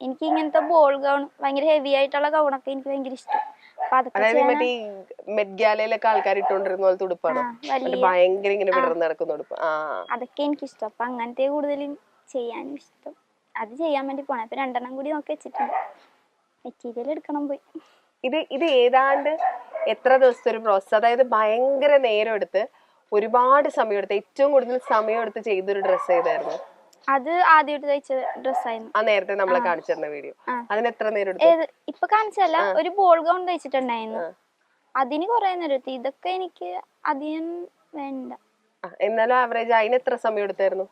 എനിക്ക് ഇങ്ങനത്തെ ball gown ഭയങ്കര ഹെവി ആയിട്ടുള്ള ഗൗണൊക്കെ എനിക്ക് ഭയങ്കര ഇഷ്ടം. അപ്പൊ അതൊക്കെ അതായത് ചെയ്യാൻ മറ്റേ മെഡ്ഗാലയിലൊക്കെ ആൾക്കാർ ഇട്ടോണ്ടിരുന്ന പോലത്തെ ഉടുപ്പാണോ? ഭയങ്കര ഇങ്ങനെ വിടർന്ന് നടക്കുന്ന ഉടുപ്പ്. അതൊക്കെ എനിക്കിഷ്ടം. അപ്പൊ അങ്ങനത്തെ കൂടുതലും ചെയ്യാനും ഇഷ്ടം. അത് ചെയ്യാൻ വേണ്ടി പോണേ. അപ്പൊ 2 കൂടി നോക്കി വെച്ചിട്ടുണ്ട്. മെറ്റീരിയൽ എടുക്കണം പോയി. ഇത് ഏതാണ്ട് എത്ര ദിവസത്തെ ഒരു പ്രോസസ്? അതായത് ഭയങ്കര നേരം എടുത്ത് ഒരുപാട് സമയം എടുത്ത് ഏറ്റവും കൂടുതൽ സമയം എടുത്ത് ചെയ്തൊരു ഡ്രസ്സ് ഏതായിരുന്നു? അത് ആദ്യമായിട്ട് തയ്ച്ച ഡ്രസ്സായിരുന്നു. ആ നേരത്തെ നമ്മളെ കാണിച്ചിരുന്ന വീഡിയോ. അതിന് എത്ര നേരം എടുത്തു? ഇപ്പൊ കാണിച്ചല്ല, ഒരു ബോൾ ഗൗൺ തയ്ച്ചിട്ടുണ്ടായിരുന്നു. അതിന് കുറെ നേരം എടുത്തു. ഇതൊക്കെ എനിക്ക് അധികം വേണ്ട. എന്നാലും ആവറേജ് അതിന് എത്ര സമയം എടുത്തായിരുന്നു?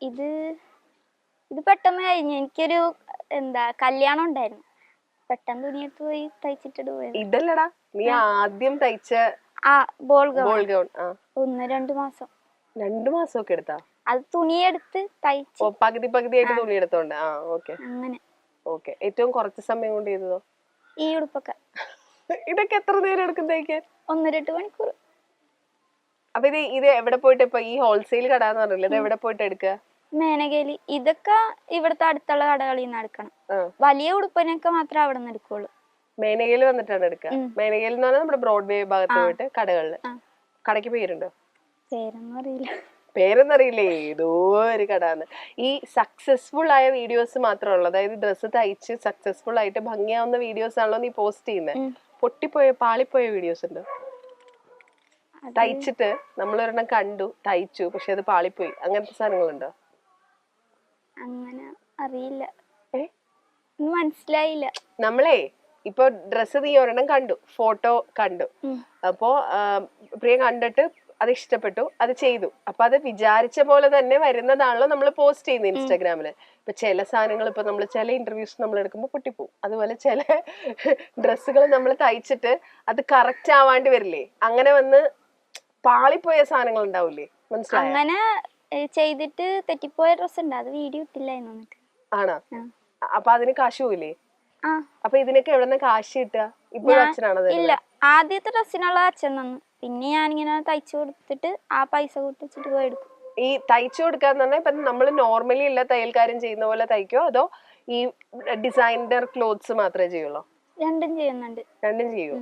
ഇത് പെട്ടെന്ന് കഴിഞ്ഞു. എനിക്കൊരു കല്യാണം ഉണ്ടായിരുന്നു. പെട്ടെന്ന് തുണിയെടുത്ത് പോയി തയ്ച്ചിട്ട് പോയത്. ഇതല്ലടാ നീ ആദ്യം തയ്ച്ച ബോൾ ഗൗൺ 1-2 മാസം. 2 മാസമൊക്കെ എടുത്താ? അത് തുണിയെടുത്ത് തയ്ച്ചു പകുതിയായിട്ട് തുണി എടുത്തോണ്ട്. അങ്ങനെ. ഓക്കെ. ഏറ്റവും കുറച്ച് സമയം കൊണ്ട് ചെയ്തതോ? ഈ ഉടുപ്പൊക്കെ. ഇതൊക്കെ എത്ര നേരം എടുക്കും തയ്ക്കാൻ? 1-2 മണിക്കൂർ. അപ്പൊ ഇത് എവിടെ പോയിട്ട് ഇപ്പൊ ഈ ഹോൾസെയിൽ കട എന്ന് പറഞ്ഞില്ലേ, ഇത് എവിടെ പോയിട്ട് എടുക്കുക? മേനകേലി. ഇതൊക്കെ ഇവിടുത്തെ അടുത്തുള്ള കടകളിൽ നിന്ന് എടുക്കണം. വലിയ ഉടുപ്പിനൊക്കെ മാത്രമേ അവിടെ നിന്ന് എടുക്കുള്ളൂ. മേനകയിൽ വന്നിട്ടാണ് എടുക്കുക? മേനകയിൽ എന്ന് പറഞ്ഞാൽ നമ്മുടെ ബ്രോഡ്വേ ഭാഗത്ത് പോയിട്ട് കടകളില്. കടയ്ക്ക് പേരുണ്ടോ? പേരൊന്നും അറിയില്ലേ? ഏതോ ഒരു കടാന്ന്. ഈ സക്സസ്ഫുൾ ആയ വീഡിയോസ് മാത്രമേ, അതായത് ഡ്രസ്സ് തയ്ച്ച് സക്സസ്ഫുൾ ആയിട്ട് ഭംഗിയാവുന്ന വീഡിയോസ് ആണല്ലോ നീ പോസ്റ്റ് ചെയ്യുന്നത്? പൊട്ടിപ്പോയ പാളിപ്പോയ വീഡിയോസ് ഉണ്ടോ? തയ്ച്ചിട്ട് നമ്മളൊരെണ്ണം കണ്ടു, തയ്ച്ചു, പക്ഷെ അത് പാളിപ്പോയി, അങ്ങനത്തെ സാധനങ്ങളുണ്ടോ? അങ്ങനെ അറിയില്ല, മനസ്സിലായില്ല. നമ്മളെ ഇപ്പൊ ഡ്രസ്സ് നീ ഒരെണ്ണം കണ്ടു, ഫോട്ടോ കണ്ടു, അപ്പോ പ്രിയ കണ്ടിട്ട് അത് ഇഷ്ടപ്പെട്ടു, അത് ചെയ്തു, അപ്പൊ അത് വിചാരിച്ച പോലെ തന്നെ വരുന്നതാണല്ലോ നമ്മൾ പോസ്റ്റ് ചെയ്യുന്നത് ഇൻസ്റ്റാഗ്രാമില്. ഇപ്പൊ ചില സാധനങ്ങൾ ഇപ്പൊ നമ്മൾ ചില ഇന്റർവ്യൂസ് നമ്മൾ എടുക്കുമ്പോൾ പൊട്ടിപ്പോവും. അതുപോലെ ചില ഡ്രസ്സുകൾ നമ്മൾ തയ്ച്ചിട്ട് അത് കറക്റ്റ് ആവാണ്ട് വരില്ലേ, അങ്ങനെ വന്ന് പാളിപ്പോയ സാധനങ്ങൾ ഉണ്ടാവില്ലേ? മനസ്സിലായോ? അങ്ങനെ ചെയ്തിട്ട് തെറ്റിപ്പോയ ഡ്രസ് ഉണ്ട്, അത് വീഡിയോ ഇട്ടില്ലായിരുന്നു. ആണോ? അപ്പൊ അതിന് കാശ് പോയില്ലേ? അപ്പൊ ഇതിനൊക്കെ എവിടെ നിന്ന് കാശ് കിട്ടുക? ഇപ്പൊ അച്ഛനാണോ? ഇല്ല, ആദ്യത്തെ ഡ്രസ്സിനുള്ള അച്ഛൻ തന്നു, പിന്നെ ഞാനിങ്ങനെ തയ്ച്ചു കൊടുത്തിട്ട് ആ പൈസ കൊടുത്തിട്ട് പോയി എടുക്കും. ഈ തയ്ച്ചു കൊടുക്കാന്ന് പറഞ്ഞാൽ ഇപ്പൊ നമ്മള് നോർമലി എല്ലാ തയ്യൽക്കാരും ചെയ്യുന്ന പോലെ തയ്ക്കോ, അതോ ഈ ഡിസൈനർ ക്ലോത്ത്സ് മാത്രമേ ചെയ്യുള്ളൂ? രണ്ടും ചെയ്യുന്നുണ്ട്. രണ്ടും ചെയ്യോ?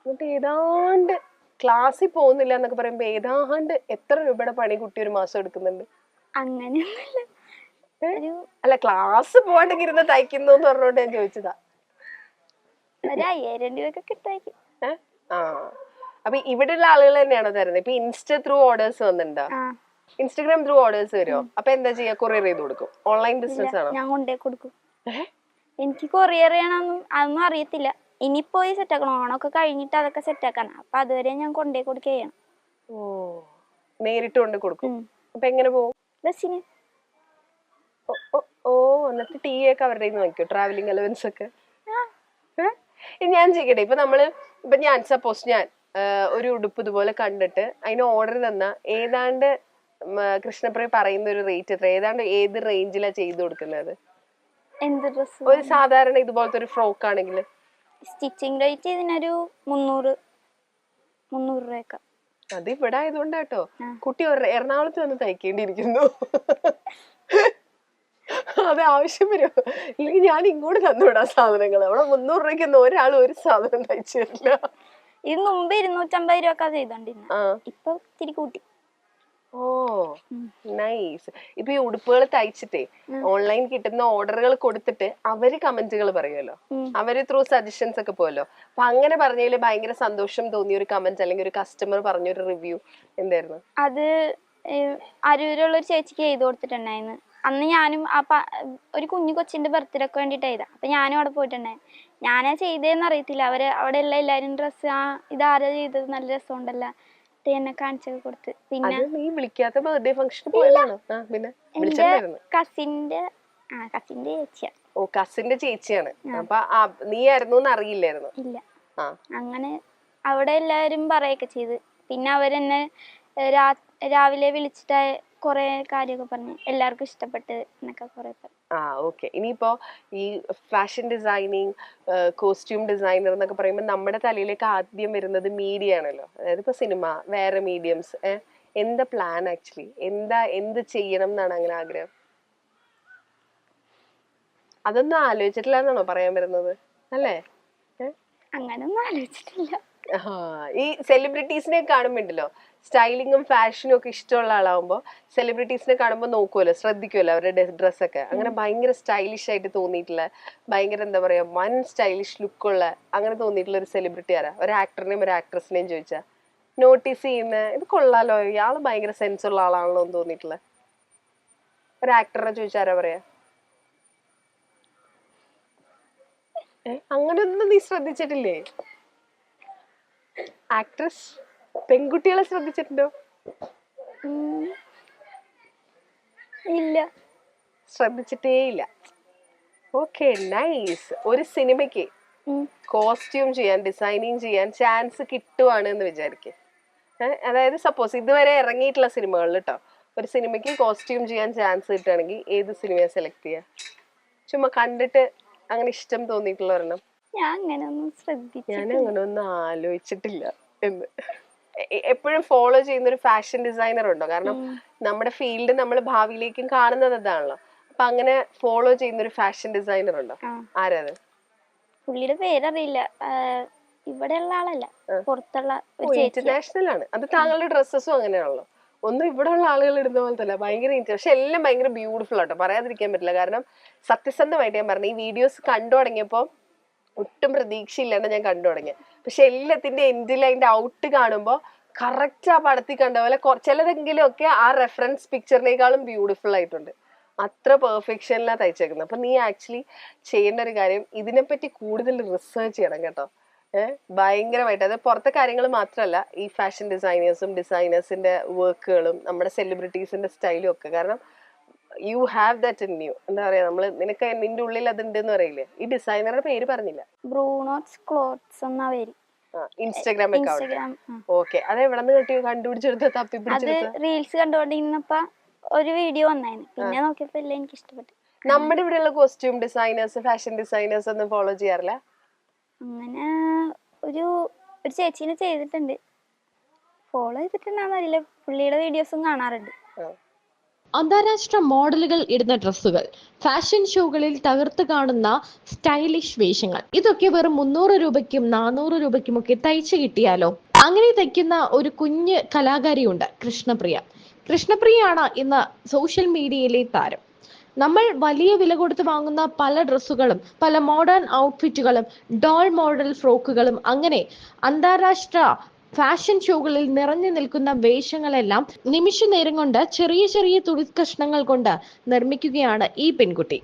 എന്നിട്ട് ഏതാണ്ട് ക്ലാസ്സിൽ പോകുന്നില്ല എന്നൊക്കെ പറയുമ്പോ ഏതാണ്ട് എത്ര രൂപയുടെ പണി കുട്ടി ഒരു മാസം എടുക്കുന്നുണ്ട്? അങ്ങനെയൊന്നുമില്ല, അല്ല ക്ലാസ് പോവാണ്ടെങ്കിൽ ഇരുന്ന് തയ്ക്കുന്നു എന്ന് പറഞ്ഞോണ്ട് ഞാൻ ചോദിച്ചതാ. 5000 രൂപയൊക്കെ കിട്ടായിരിക്കും. അപ്പൊ ഇവിടെയുള്ള ആളുകൾ തന്നെയാണോ തരുന്നത്? ഇപ്പൊ ഇൻസ്റ്റ ത്രൂ ഓർഡേഴ്സ് വന്നിട്ടുണ്ടോ? ഇൻസ്റ്റാഗ്രാം ത്രൂ ഓർഡേഴ്സ് വരുമോ? അപ്പൊ എന്താ ചെയ്യാ? കൊറിയർ ചെയ്ത് കൊടുക്കും? ഓൺലൈൻ ബിസിനസ് ആണോ? ഞാൻ കൊണ്ടേ കൊടുക്കും. എനിക്ക് കൊറിയർ ചെയ്യണമെന്നും അതൊന്നും അറിയത്തില്ല. ഇനി പോയി സെറ്റ് ആക്കണം, ഓണൊക്കെ കഴിഞ്ഞിട്ട് അതൊക്കെ സെറ്റ് ആക്കണം. അപ്പൊ അതുവരെ ഞാൻ കൊണ്ടേ കൊടുക്കുക ചെയ്യണം. നേരിട്ട് കൊണ്ട് കൊടുക്കും? അപ്പൊ എങ്ങനെ പോകും? ബസ്സിന്. എന്നിട്ട് ടീ ഒക്കെ അവരുടെ നോക്കിയോ? ട്രാവലിംഗ് അലവൻസ് ഒക്കെ? ഞാൻ ചെയ്യട്ടെ, ഇപ്പൊ ഞാൻ സപ്പോസ് ഞാൻ ഒരു ഉടുപ്പ് ഇതുപോലെ കണ്ടിട്ട് അതിന് ഓർഡർ തന്ന ഏതാണ്ട് കൃഷ്ണപ്രിയ പറയുന്ന ഒരു റേറ്റ് എത്ര? ഏതാണ്ട് ഏത് റേഞ്ചിലാ ചെയ്തു കൊടുക്കുന്നത്? ഒരു സാധാരണ ഇതുപോലത്തെ ഒരു ഫ്രോക്ക് ആണെങ്കിൽ സ്റ്റിച്ചിങ് റേറ്റ് ഇതിനൊരു 300 രൂപയൊക്കെ. അത് ഇവിടെ ആയതുകൊണ്ടാട്ടോ. കുട്ടി എറണാകുളത്ത് വന്ന് തയ്ക്കേണ്ടിയിരിക്കുന്നു. അത് ആവശ്യം വരുമോ? ഇല്ലെങ്കിൽ ഞാൻ ഇങ്ങോട്ട് തന്നുവിടാം സാധനങ്ങൾ. അവിടെ 300 രൂപയ്ക്കൊന്നും ഒരാൾ ഒരു സാധനം തയ്ച്ചു തരില്ല. ഇത് മുമ്പ് 250 രൂപ ചെയ്തോണ്ടിരുന്ന, ഇപ്പൊ ഇത്തിരി കൂട്ടി. നൈസ്. ഇപ്പൊ ഈ ഉടുപ്പുകൾ തയ്ച്ചിട്ടേ ഓൺലൈൻ കിട്ടുന്ന ഓർഡറുകൾ കൊടുത്തിട്ട് അവര് കമന്റുകൾ പറയുമല്ലോ, അവര് ത്രൂ സജഷൻസ് ഒക്കെ പോയല്ലോ. അപ്പൊ അങ്ങനെ പറഞ്ഞതിൽ ഭയങ്കര സന്തോഷം തോന്നിയ ഒരു കമന്റ് അല്ലെങ്കിൽ ഒരു കസ്റ്റമർ പറഞ്ഞൊരു റിവ്യൂ എന്തായിരുന്നു? അത് അരൂരുള്ള ഒരു ചേച്ചിക്ക് ചെയ്ത് കൊടുത്തിട്ടുണ്ടായിരുന്നു. അന്ന് ഞാനും ഒരു കുഞ്ഞു കൊച്ചിന്റെ ബർത്ത്ഡേ ഒക്കെ വേണ്ടിട്ട് ചെയ്ത. അപ്പൊ ഞാനും അവിടെ പോയിട്ടുണ്ടായിരുന്നു. ഞാനാ ചെയ്തതെന്ന് അറിയത്തില്ല. അവിടെ ഉള്ള എല്ലാരും ഡ്രസ്സ് ഇതാരാ ചെയ്തത്, നല്ല രസമുണ്ടല്ലോ, എന്നെ കാണിച്ചൊക്കെ കൊടുത്ത്. പിന്നെ കസിന്റെ ചേച്ചിയാ. കസിന്റെ ചേച്ചിയാണ്. അപ്പൊ നീ ആയിരുന്നു അറിയില്ലായിരുന്നു? ഇല്ല. അങ്ങനെ അവിടെ എല്ലാരും പറയൊക്കെ ചെയ്ത്. പിന്നെ അവരെന്നെ രാവിലെ വിളിച്ചിട്ട് കൊറേ കാര്യമൊക്കെ പറഞ്ഞു, എല്ലാവർക്കും ഇഷ്ടപ്പെട്ട് എന്നൊക്കെ കൊറേ പറഞ്ഞു. ഓക്കെ. ഇനിയിപ്പോ ഈ ഫാഷൻ ഡിസൈനിങ്, കോസ്റ്റ്യൂം ഡിസൈനർ എന്നൊക്കെ പറയുമ്പോൾ നമ്മുടെ തലയിലേക്ക് ആദ്യം വരുന്നത് മീഡിയ ആണല്ലോ. അതായത് ഇപ്പൊ സിനിമ, വേറെ മീഡിയംസ്. എന്താ പ്ലാൻ ആക്ച്വലി? എന്ത് ചെയ്യണം എന്നാണ് അങ്ങനെ ആഗ്രഹം? അതൊന്നും ആലോചിച്ചിട്ടില്ല എന്നാണോ പറയാൻ വരുന്നത് അല്ലേ? അങ്ങനൊന്നും ആലോചിച്ചിട്ടില്ല. ഈ സെലിബ്രിറ്റീസിനെ കാണുമ്പോണ്ടല്ലോ, സ്റ്റൈലിങ്ങും ഫാഷനും ഒക്കെ ഇഷ്ടമുള്ള ആളാവുമ്പോ സെലിബ്രിറ്റീസിനെ കാണുമ്പോൾ നോക്കുമല്ലോ, ശ്രദ്ധിക്കുമല്ലോ അവരുടെ ഡ്രസ്സൊക്കെ. അങ്ങനെ ഭയങ്കര സ്റ്റൈലിഷ് ആയിട്ട് തോന്നിയിട്ടുള്ള, ഭയങ്കര എന്താ പറയാ, വൺ സ്റ്റൈലിഷ് ലുക്കുള്ള അങ്ങനെ തോന്നിയിട്ടുള്ള ഒരു സെലിബ്രിറ്റി ആരാ? ഒരു ആക്ടറിനെയും ഒരു ആക്ട്രസിനെയും ചോദിച്ചാ നോട്ടീസ് ചെയ്യുന്ന, ഇത് കൊള്ളാലോ, ഇയാള് ഭയങ്കര സെൻസ് ഉള്ള ആളാണല്ലോ എന്ന് തോന്നിയിട്ടുള്ള ഒരു ആക്ടറിനെ ചോദിച്ചാരാ പറയാ? അങ്ങനെയൊന്നും നീ ശ്രദ്ധിച്ചിട്ടില്ലേ? ആക്ട്രസ് പെൺകുട്ടികളെ ശ്രദ്ധിച്ചിട്ടുണ്ടോ? ഇല്ല, ശ്രദ്ധിച്ചിട്ടേ ഇല്ല. Okay, nice. ഒരു സിനിമയ്ക്ക് കോസ്റ്റ്യൂം ചെയ്യാൻ, ഡിസൈനിങ് ചെയ്യാൻ ചാൻസ് കിട്ടുവാണ് എന്ന് വിചാരിക്കും. അതായത് സപ്പോസ് ഇതുവരെ ഇറങ്ങിയിട്ടുള്ള സിനിമകളിൽ കേട്ടോ, ഒരു സിനിമയ്ക്ക് കോസ്റ്റ്യൂം ചെയ്യാൻ ചാൻസ് കിട്ടുകയാണെങ്കിൽ ഏത് സിനിമയെ സെലക്ട് ചെയ്യുക? ചുമ്മാ കണ്ടിട്ട് അങ്ങനെ ഇഷ്ടം തോന്നിയിട്ടുള്ള ഒരെണ്ണം. ഞാൻ അങ്ങനെ ഒന്നും ആലോചിച്ചിട്ടില്ല എന്ന്. എപ്പോഴും ഫോളോ ചെയ്യുന്ന ഒരു ഫാഷൻ ഡിസൈനർ ഉണ്ടോ? കാരണം നമ്മുടെ ഫീൽഡ് നമ്മൾ ഭാവിയിലേക്കും കാണുന്നത് അതാണല്ലോ. അപ്പൊ അങ്ങനെ ഫോളോ ചെയ്യുന്ന ഒരു ഫാഷൻ ഡിസൈനർ ഉണ്ടോ? ആരാത്? പുള്ളിയുടെ പേരറിയില്ല, ഇവിടെയുള്ള ആളല്ല, പുറത്തുള്ള ഇന്റർനാഷണൽ ആണ്. അത് താങ്കളുടെ ഡ്രസ്സസും അങ്ങനെയാണല്ലോ, ഒന്നും ഇവിടെ ഉള്ള ആളുകൾ ഇടുന്ന പോലത്തെ അല്ല, ഭയങ്കര പക്ഷെ എല്ലാം ഭയങ്കര ബ്യൂട്ടിഫുൾ ആട്ടോ, പറയാതിരിക്കാൻ പറ്റില്ല. കാരണം സത്യസന്ധമായിട്ട് ഞാൻ പറഞ്ഞു, ഈ വീഡിയോസ് കണ്ടു തുടങ്ങിയപ്പോ ഒട്ടും പ്രതീക്ഷയില്ലാണ്ട് ഞാൻ കണ്ടു തുടങ്ങി. പക്ഷെ എല്ലാത്തിന്റെ എൻഡിൽ അതിന്റെ ഔട്ട് കാണുമ്പോ കറക്റ്റ് ആ പടത്തിൽ കണ്ട പോലെ ചിലതെങ്കിലും ഒക്കെ ആ റെഫറൻസ് പിക്ചറിനേക്കാളും ബ്യൂട്ടിഫുൾ ആയിട്ടുണ്ട്. അത്ര പെർഫെക്ഷനിലാ തയ്ച്ചേക്കുന്നത്. അപ്പൊ നീ ആക്ച്വലി ചെയ്യേണ്ട ഒരു കാര്യം, ഇതിനെപ്പറ്റി കൂടുതൽ റിസർച്ച് ചെയ്യണം കേട്ടോ. ഭയങ്കരമായിട്ട്. അത് പുറത്തെ കാര്യങ്ങൾ മാത്രമല്ല, ഈ ഫാഷൻ ഡിസൈനേഴ്സിന്റെ വർക്കുകളും നമ്മുടെ സെലിബ്രിറ്റീസിന്റെ സ്റ്റൈലും ഒക്കെ. കാരണം you have that in you. എന്താ പറയാ, നിനക്ക് നിന്റെ ഉള്ളിൽ അതുണ്ടെന്ന് പറയില്ലേ? ഈ ഡിസൈനറുടെ പേര് പറഞ്ഞില്ല. ബ്രൂണോസ് ക്ലോത്ത്സ് എന്ന പേര്. Instagram account. ഓക്കെ, അത് എവിടെ നിന്ന് കിട്ടിയോ? കണ്ടുപിടിച്ചെടുത്ത് തപ്പിപ്പിടിച്ചെടുത്ത്? റീൽസ് കണ്ടുകൊണ്ടിരുന്നപ്പോ ഒരു വീഡിയോ വന്നായിരുന്നു, പിന്നെ നോക്കിയപ്പോ എല്ലാം എനിക്ക് ഇഷ്ടപ്പെട്ടു. നമ്മുടെ ഇവിടെയുള്ള കോസ്റ്റ്യൂം ഡിസൈനേഴ്സ്, ഫാഷൻ ഡിസൈനേഴ്സ് ഒന്നും ഫോളോ ചെയ്യാറില്ല? അങ്ങനെ ഒരു ചേച്ചീനെ ചെയ്തിട്ടുണ്ട്, ഫോളോ ചെയ്തിട്ടുണ്ടാവില്ല. പുള്ളിയുടെ വീഡിയോസും കാണാറുണ്ട്. അന്താരാഷ്ട്ര മോഡലുകൾ ഇടുന്ന ഡ്രസ്സുകൾ, ഫാഷൻ ഷോകളിൽ തകർത്ത് കാണുന്ന സ്റ്റൈലിഷ് വേഷങ്ങൾ, ഇതൊക്കെ വെറും 300 രൂപയ്ക്കും 400 രൂപയ്ക്കും ഒക്കെ തയ്ച്ചു കിട്ടിയാലോ? അങ്ങനെ തയ്ക്കുന്ന ഒരു കുഞ്ഞ് കലാകാരിയുണ്ട്, കൃഷ്ണപ്രിയയാണ് ഇന്ന് സോഷ്യൽ മീഡിയയിലെ താരം. നമ്മൾ വലിയ വില കൊടുത്ത് വാങ്ങുന്ന പല ഡ്രസ്സുകളും, പല മോഡേൺ ഔട്ട്ഫിറ്റുകളും, ഡോൾ മോഡൽ ഫ്രോക്കുകളും, അങ്ങനെ അന്താരാഷ്ട്ര ഫാഷൻ ഷോകളിൽ നിറഞ്ഞു നിൽക്കുന്ന വേഷങ്ങളെല്ലാം നിമിഷ നേരം കൊണ്ട് ചെറിയ ചെറിയ തുണിക്കഷ്ണങ്ങൾ കൊണ്ട് നിർമ്മിക്കുകയാണ് ഈ പെൺകുട്ടി.